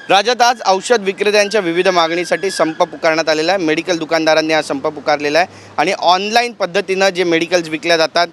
राज्यात आज औषध विक्रेत्यांच्या विविध मागणीसाठी संप पुकारण्यात आलेला आहे। मेडिकल दुकानदारांनी हा संप पुकारलेला आहे आणि ऑनलाईन पद्धतीनं जे मेडिकल्स विकल्या जातात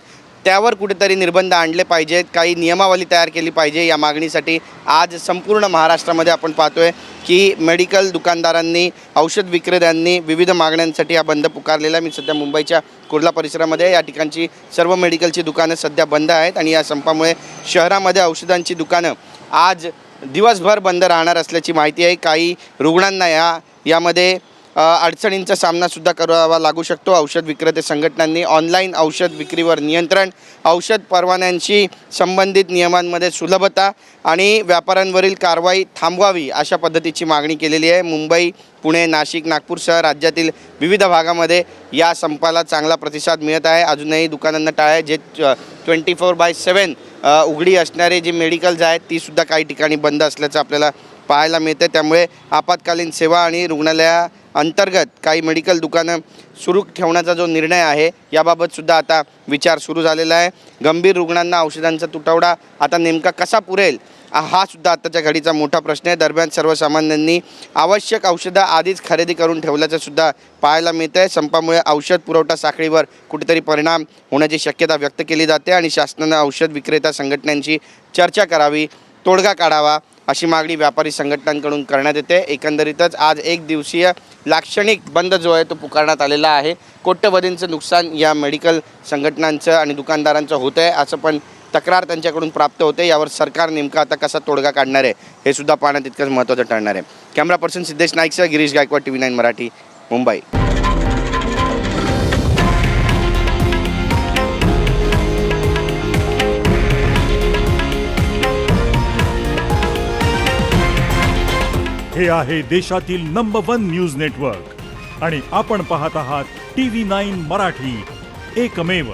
त्यावर कुठेतरी निर्बंध आणले पाहिजेत, काही नियमावली तयार केली पाहिजे। या मागणीसाठी आज संपूर्ण महाराष्ट्रामध्ये आपण पाहतोय की मेडिकल दुकानदारांनी, औषध विक्रेत्यांनी विविध मागण्यांसाठी हा बंद पुकारलेला आहे। मी सध्या मुंबईच्या कुर्ला परिसरामध्ये, या ठिकाणची सर्व मेडिकलची दुकानं सध्या बंद आहेत आणि या संपामुळे शहरामध्ये औषधांची दुकानं आज दिवसभर बंद राहणार असल्याची माहिती आहे। काही रुग्णांना यामध्ये अडचणींचा सामनासुद्धा करावा लागू शकतो। औषध विक्रेते संघटनांनी ऑनलाईन औषध विक्रीवर नियंत्रण, औषध परवान्यांशी संबंधित नियमांमध्ये सुलभता आणि व्यापाऱ्यांवरील कारवाई थांबवावी अशा पद्धतीची मागणी केलेली आहे। मुंबई, पुणे, नाशिक, नागपूरसह राज्यातील विविध भागामध्ये या संपाला चांगला प्रतिसाद मिळत आहे। अजूनही दुकानांना टाळ्या जे 24/7 उघडी असणारे जे मेडिकल्स आहेत तीसुद्धा काही ठिकाणी बंद असल्याचं आपल्याला पाहायला मिळतं। त्यामुळे आपत्कालीन सेवा आणि रुग्णालया अंतर्गत काही मेडिकल दुकानं सुरू ठेवण्याचा जो निर्णय आहे याबाबतसुद्धा आता विचार सुरू झालेला आहे। गंभीर रुग्णांना औषधांचा तुटवडा आता नेमका कसा पुरेल हा सुद्धा आताच्या घडीचा मोठा प्रश्न आहे। दरम्यान सर्वसामान्यांनी आवश्यक औषधं आधीच खरेदी करून ठेवल्याचं सुद्धा पाहायला मिळतं आहे। संपामुळे औषध पुरवठा साखळीवर कुठेतरी परिणाम होण्याची शक्यता व्यक्त केली जाते आणि शासनानं औषध विक्रेता संघटनांची चर्चा करावी, तोडगा काढावा अशी मागणी व्यापारी संघटनांकडून करण्यात येते। एकंदरीतच आज एक दिवसीय लाक्षणिक बंद जो आहे तो पुकारण्यात आलेला आहे। कोट्यवधींचं नुकसान या मेडिकल संघटनांचं आणि दुकानदारांचं होतं आहे असं पण तक्रार त्यांच्याकडून प्राप्त होते। यावर सरकार नेमका आता कसा तोडगा काढणार आहे हे सुद्धा पाहणं तितकंच महत्त्वाचं ठरणार आहे। कॅमेरा पर्सन सिद्धेश नाईकसह गिरीश गायकवाड, TV9 मराठी, मुंबई। हे आहे देशातील नंबर 1 न्यूज नेटवर्क आणि आपण पाहत आहात TV9 मराठी, एकमेव।